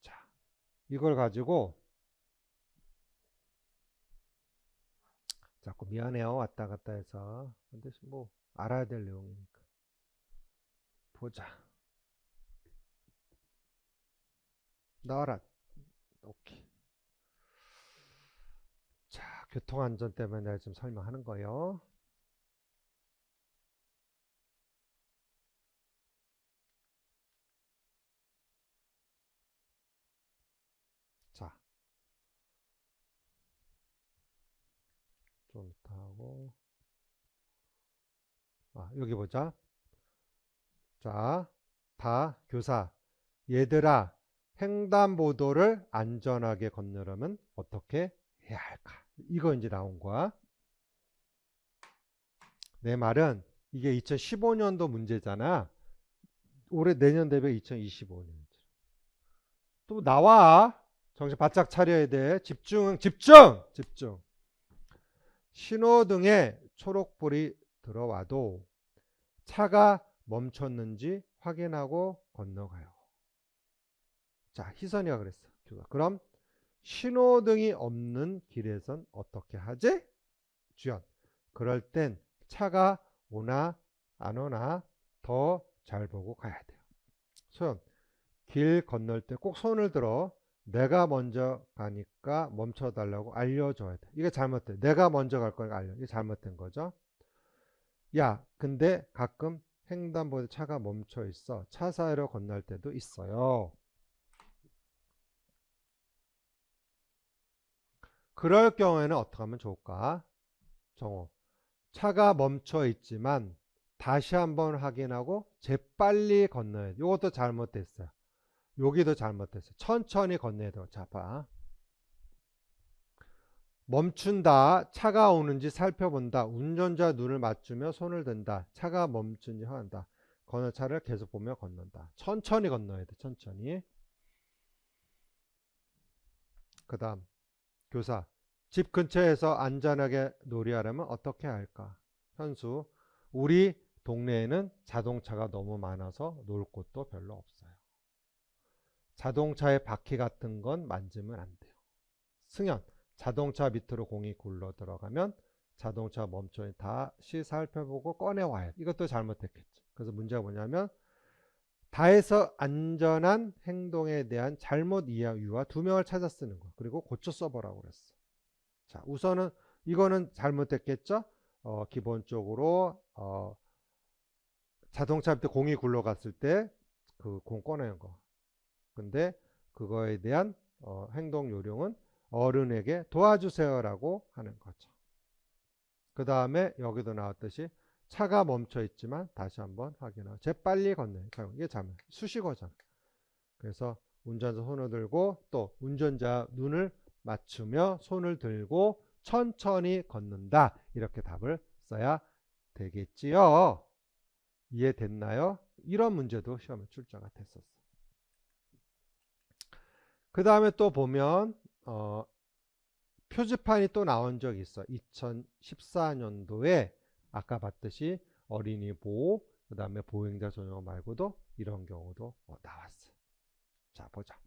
자, 이걸 가지고 자꾸 미안해요. 왔다 갔다 해서. 근데 뭐 알아야 될 내용이니까. 보자. 나와라. 오케이. 자, 교통안전 때문에 내가 지금 설명하는 거예요. 자, 좀 이따 하고. 여기 보자. 자, 교사. 얘들아, 횡단보도를 안전하게 건너려면 어떻게 해야 할까? 이거 이제 나온 거야. 내 말은 이게 2015년도 문제잖아. 올해 내년 대비 2025년. 또 나와. 정신 바짝 차려야 돼. 집중. 신호등에 초록불이 들어와도 차가 멈췄는지 확인하고 건너가요. 자, 희선이가 그랬어. 그럼 신호등이 없는 길에선 어떻게 하지? 주연. 그럴 땐 차가 오나 안 오나 더 잘 보고 가야 돼요. 소연. 길 건널 때 꼭 손을 들어. 내가 먼저 가니까 멈춰달라고 알려줘야 돼. 이게 잘못돼. 내가 먼저 갈 거니까 알려. 이게 잘못된 거죠. 야, 근데 가끔 횡단보도에 차가 멈춰 있어. 차 사이로 건널 때도 있어요. 그럴 경우에는 어떻게 하면 좋을까? 정호. 차가 멈춰 있지만 다시 한번 확인하고 재빨리 건너야 돼. 이것도 잘못됐어요. 여기도 잘못됐어요. 천천히 건너야 돼요. 자, 봐. 멈춘다. 차가 오는지 살펴본다. 운전자 눈을 맞추며 손을 든다. 차가 멈춘지 확인한다. 건너 차를 계속 보며 건넌다. 천천히 건너야 돼. 천천히. 그 다음 교사. 집 근처에서 안전하게 놀이하려면 어떻게 할까? 현수. 우리 동네에는 자동차가 너무 많아서 놀 곳도 별로 없어요. 자동차의 바퀴 같은 건 만지면 안 돼요. 승현. 자동차 밑으로 공이 굴러 들어가면 자동차 멈춰 다시 살펴보고 꺼내와야 돼. 이것도 잘못했겠죠. 그래서 문제가 뭐냐면 다해서 안전한 행동에 대한 잘못 이해와 두 명을 찾아 쓰는 거. 그리고 고쳐 써보라고 그랬어. 자, 우선은 이거는 잘못됐겠죠. 기본적으로 자동차 밑에 공이 굴러갔을 때 그 공 꺼내는 거. 근데 그거에 대한 행동 요령은 어른에게 도와주세요라고 하는 거죠. 그 다음에 여기도 나왔듯이 차가 멈춰 있지만 다시 한번 확인하고 재빨리 건너요. 이게 잘못. 수식어잖아. 그래서 운전자 손을 들고 또 운전자 눈을 맞추며 손을 들고 천천히 걷는다. 이렇게 답을 써야 되겠지요. 이해됐나요? 이런 문제도 시험에 출제가 됐었어. 그 다음에 또 보면 표지판이 또 나온 적이 있어. 2014년도에 아까 봤듯이 어린이 보호, 그 다음에 보행자 전용 말고도 이런 경우도 나왔어. 자, 보자.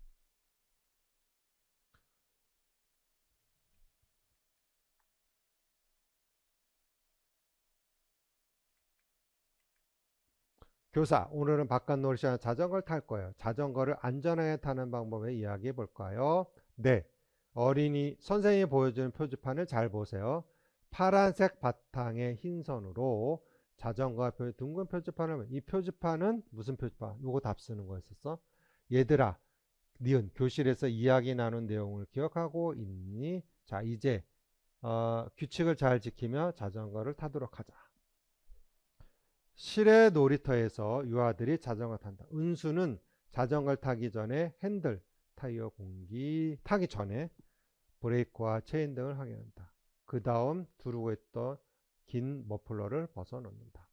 교사, 오늘은 바깥놀이 시간에 자전거를 탈 거예요. 자전거를 안전하게 타는 방법을 이야기해 볼까요? 네. 어린이 선생님이 보여주는 표지판을 잘 보세요. 파란색 바탕에 흰 선으로 자전거가 둥근 표지판을, 이 표지판은 무슨 표지판? 요거 답 쓰는 거였었어. 얘들아, 니은 교실에서 이야기 나눈 내용을 기억하고 있니? 자, 이제 규칙을 잘 지키며 자전거를 타도록 하자. 실외 놀이터에서 유아들이 자전거 탄다. 은수는 자전거를 타기 전에 핸들, 타이어 공기 타기 전에 브레이크와 체인 등을 확인한다. 그 다음 두르고 있던 긴 머플러를 벗어놓는다.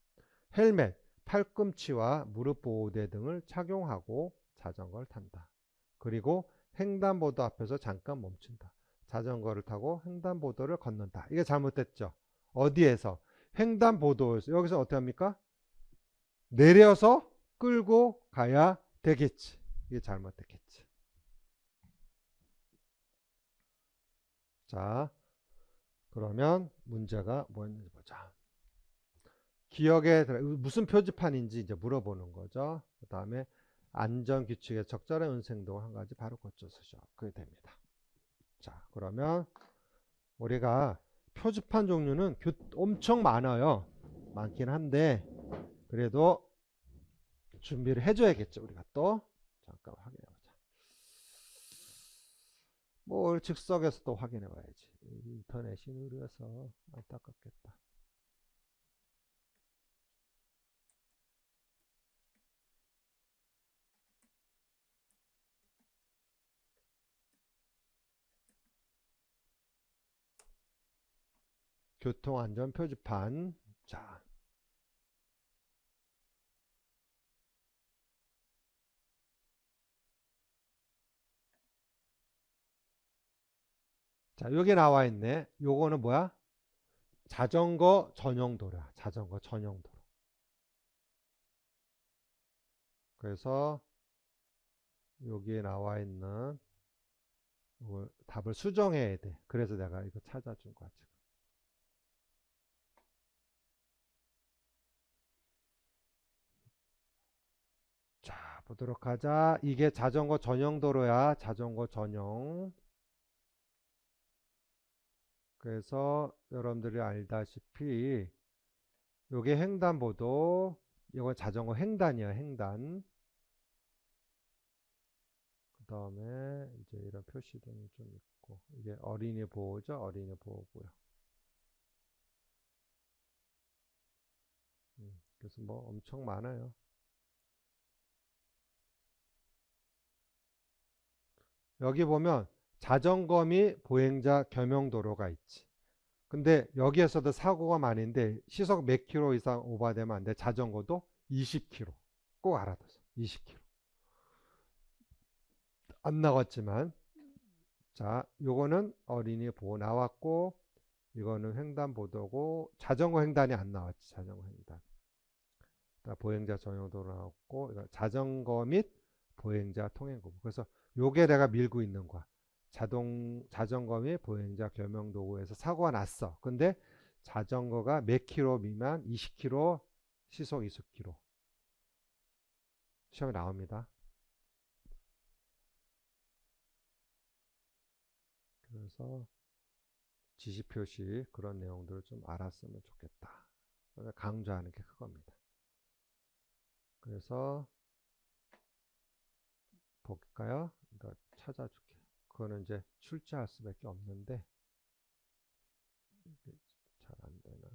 헬멧, 팔꿈치와 무릎 보호대 등을 착용하고 자전거를 탄다. 그리고 횡단보도 앞에서 잠깐 멈춘다. 자전거를 타고 횡단보도를 건넌다. 이게 잘못됐죠. 어디에서? 횡단보도에서 여기서 어떻게 합니까? 내려서 끌고 가야 되겠지. 이게 잘못됐겠지. 자, 그러면 문제가 뭐였는지 보자. 기억에 무슨 표지판인지 이제 물어보는 거죠. 그 다음에 안전규칙에 적절한 운행도 한 가지 바로 고쳐서 그게 됩니다. 자, 그러면 우리가 표지판 종류는 엄청 많아요. 많긴 한데 그래도 준비를 해줘야겠죠. 우리가 또 잠깐 확인해보자. 뭘 즉석에서 또 확인해봐야지. 인터넷이 느려서 안타깝겠다. 교통안전 표지판. 자, 여기 나와 있네. 요거는 뭐야? 자전거 전용 도로야. 자전거 전용 도로. 그래서 여기에 나와 있는 이걸 답을 수정해야 돼. 그래서 내가 이거 찾아준 거야, 지금. 자, 보도록 하자. 이게 자전거 전용 도로야. 자전거 전용. 그래서 여러분들이 알다시피 요게 횡단보도, 이건 자전거 횡단이야, 횡단. 그 다음에 이제 이런 표시등이 좀 있고, 이게 어린이 보호죠, 어린이 보호고요. 그래서 뭐 엄청 많아요. 여기 보면 자전거 및 보행자 겸용 도로가 있지. 근데 여기에서도 사고가 많은데 시속 몇 킬로 이상 오버되면 안 돼. 자전거도 20킬로. 꼭 알아두세요. 20킬로. 안 나왔지만, 자, 요거는 어린이 보호 나왔고, 이거는 횡단보도고, 자전거 횡단이 안 나왔지. 자전거 횡단. 보행자 전용 도로 나왔고, 이거 자전거 및 보행자 통행구역. 그래서 요게 내가 밀고 있는 거야. 자전거 및 보행자 겸용 도구에서 사고가 났어. 근데 자전거가 몇 킬로 미만? 20킬로, 시속 20킬로. 시험에 나옵니다. 그래서 지시 표시 그런 내용들을 좀 알았으면 좋겠다. 강조하는 게 그겁니다. 그래서 볼까요? 그러니까 찾아줄게. 그거는 이제 출제할 수밖에 없는데 잘 안 되나?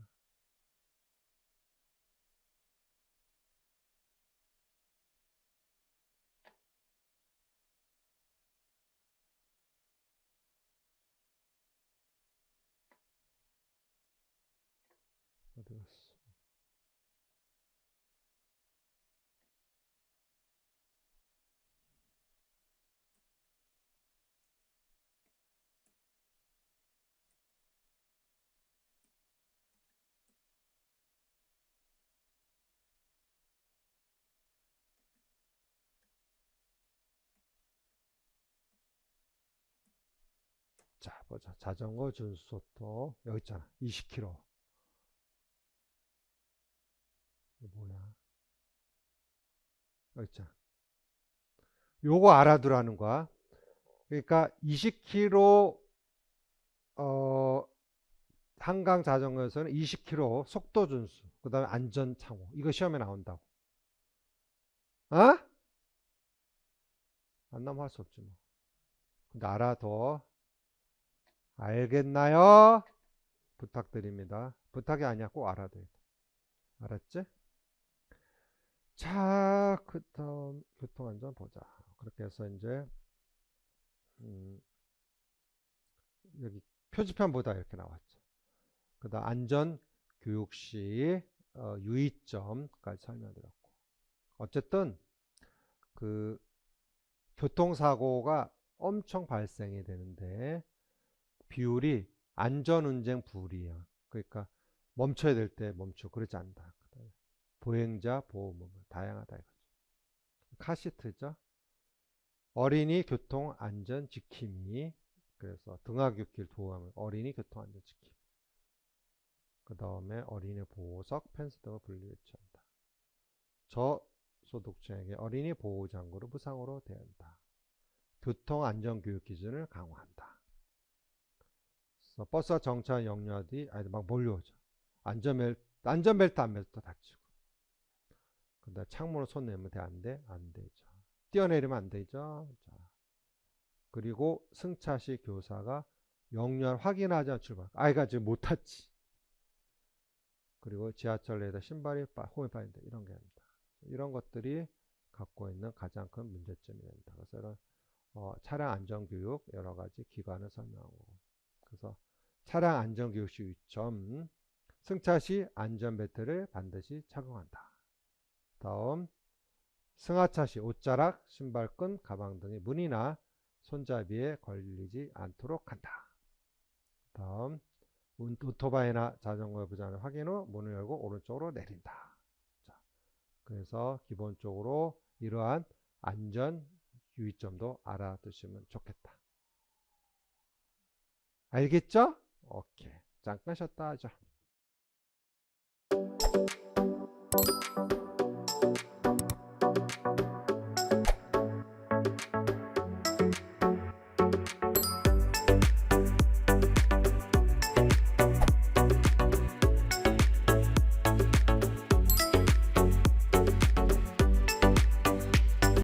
어디 갔어? 자, 보자. 자전거 준수속도 여기 있잖아. 20km. 이거 뭐야? 여기 있잖아. 요거 알아두라는 거야. 그러니까 20km 한강 자전거에서는 20km 속도 준수. 그다음에 안전 창호. 이거 시험에 나온다고. 어? 안 나면 할 수 없지 뭐. 근데 알아둬. 알겠나요? 부탁드립니다. 부탁이 아니야. 꼭 알아둬야 돼. 알았지? 자, 그 다음 교통안전 보자. 그렇게 해서 이제 여기 표지판보다 이렇게 나왔죠. 그 다음 안전 교육 시 유의점까지 설명드렸고, 어쨌든 그 교통사고가 엄청 발생이 되는데 비율이 안전운행 불이야. 그러니까 멈춰야 될 때 멈추고 그러지 않는다. 보행자 보호무무 다양하다 이거죠. 카시트죠. 어린이 교통 안전 지킴이. 그래서 등하굣길 도우하면 어린이 교통 안전 지킴이. 그 다음에 어린이 보호석, 펜스 등을 분리 배치한다. 저소득층에게 어린이 보호 장구를 무상으로 대한다. 교통 안전 교육 기준을 강화한다. 그래서 버스와 정차 역량 뒤 아이들 막 몰려오죠. 안전벨트 안 매서 다치고. 근데 창문으로 손 내면 돼? 안 돼? 안 되죠. 뛰어내리면 안 되죠. 자. 그리고 승차 시 교사가 역량 확인하지 않고 출발. 아이가 지금 못 탔지. 그리고 지하철 내에다 신발이 홈에 빠진다. 이런 게 합니다. 이런 것들이 갖고 있는 가장 큰 문제점이 됩니다. 그래서 이런 차량 안전교육 여러 가지 기관을 설명하고. 그래서 차량 안전교육 시 위점. 승차 시 안전벨트를 반드시 착용한다. 다음 승하차 시 옷자락, 신발끈, 가방 등의 문이나 손잡이에 걸리지 않도록 한다. 다음 오토바이나 자전거의 부장을 확인 후 문을 열고 오른쪽으로 내린다. 자, 그래서 기본적으로 이러한 안전 유의점도 알아두시면 좋겠다. 알겠죠? 오케이. 잠깐 쉬었다 하죠.